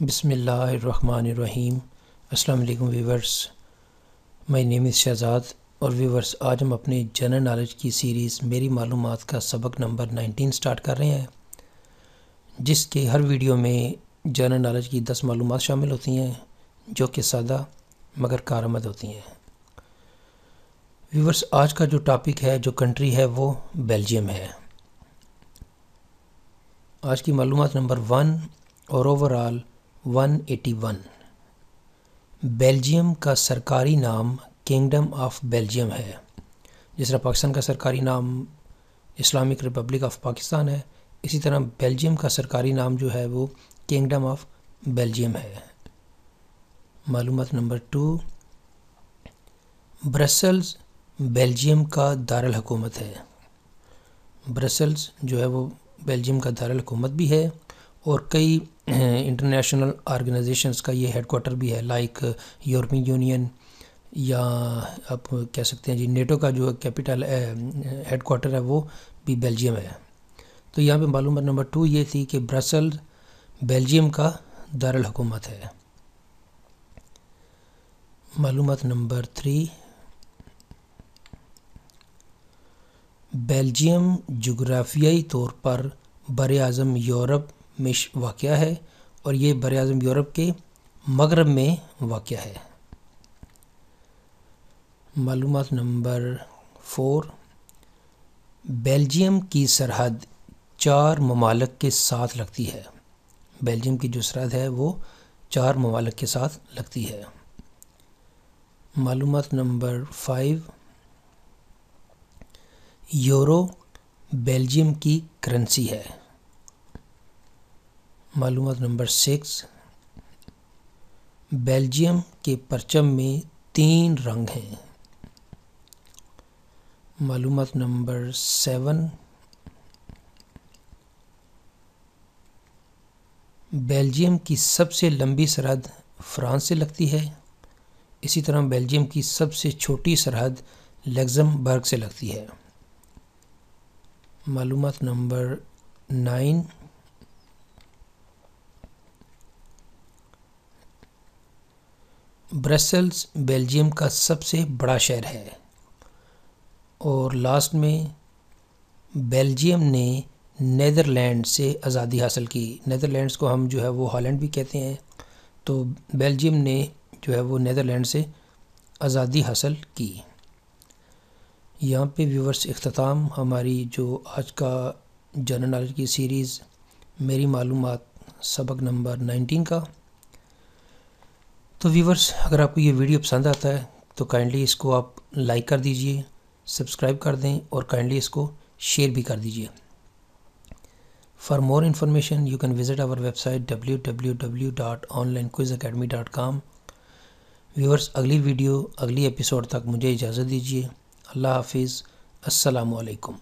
بسم اللہ الرحمن الرحیم۔ السلام علیکم ویورز، مائی نیم از شہزاد اور ویورز آج ہم اپنے جنرل نالج کی سیریز میری معلومات کا سبق نمبر 19 سٹارٹ کر رہے ہیں، جس کے ہر ویڈیو میں جنرل نالج کی 10 معلومات شامل ہوتی ہیں جو کہ سادہ مگر کارآمد ہوتی ہیں۔ ویورز آج کا جو ٹاپک ہے، جو کنٹری ہے، وہ بیلجیم ہے۔ آج کی معلومات نمبر 1 اور اوورال 181۔ بیلجیم کا سرکاری نام کنگڈم آف بیلجیم ہے۔ جس طرح پاکستان کا سرکاری نام اسلامک ریپبلک آف پاکستان ہے، اسی طرح بیلجیم کا سرکاری نام جو ہے وہ کنگڈم آف بیلجیم ہے۔ معلومات نمبر 2، برسلز بیلجیم کا دارالحکومت ہے۔ برسلز جو ہے وہ بیلجیم کا دارالحکومت بھی ہے اور کئی انٹرنیشنل آرگنائزیشنز کا یہ ہیڈ کوارٹر بھی ہے، لائک یورپین یونین، یا آپ کہہ سکتے ہیں جی نیٹو کا جو کیپٹل ہیڈ کوارٹر ہے وہ بھی بیلجیم ہے۔ تو یہاں پہ معلومات نمبر 2 یہ تھی کہ برسلز بیلجیم کا دارالحکومت ہے۔ معلومات نمبر 3، بیلجیم جغرافیائی طور پر براعظم یورپ میں واقع ہے اور یہ براعظم یورپ کے مغرب میں واقع ہے۔ معلومات نمبر 4، بیلجیم کی سرحد 4 ممالک کے ساتھ لگتی ہے۔ بیلجیم کی جو سرحد ہے وہ 4 ممالک کے ساتھ لگتی ہے۔ معلومات نمبر 5، یورو بیلجیم کی کرنسی ہے۔ معلومات نمبر 6، بیلجیم کے پرچم میں 3 رنگ ہیں۔ معلومات نمبر 7، بیلجیم کی سب سے لمبی سرحد فرانس سے لگتی ہے، اسی طرح بیلجیم کی سب سے چھوٹی سرحد لگزمبرگ سے لگتی ہے۔ معلومات نمبر 9، برسلز بیلجیم کا سب سے بڑا شہر ہے۔ اور لاسٹ میں بیلجیم نے نیدرلینڈ سے آزادی حاصل کی۔ نیدرلینڈز کو ہم جو ہے وہ ہالینڈ بھی کہتے ہیں، تو بیلجیم نے جو ہے وہ نیدرلینڈ سے آزادی حاصل کی۔ یہاں پہ ویورز اختتام ہماری جو آج کا جنرل نالج کی سیریز میری معلومات سبق نمبر 19 کا۔ تو ویورز اگر آپ کو یہ ویڈیو پسند آتا ہے تو کائنڈلی اس کو آپ لائک کر دیجئے، سبسکرائب کر دیں اور کائنڈلی اس کو شیئر بھی کر دیجئے۔ For more information you can visit our website www.onlinequizacademy.com۔ Viewers اگلی ویڈیو اگلی ایپیسوڈ تک مجھے اجازت دیجیے۔ اللہ حافظ، السلام علیکم۔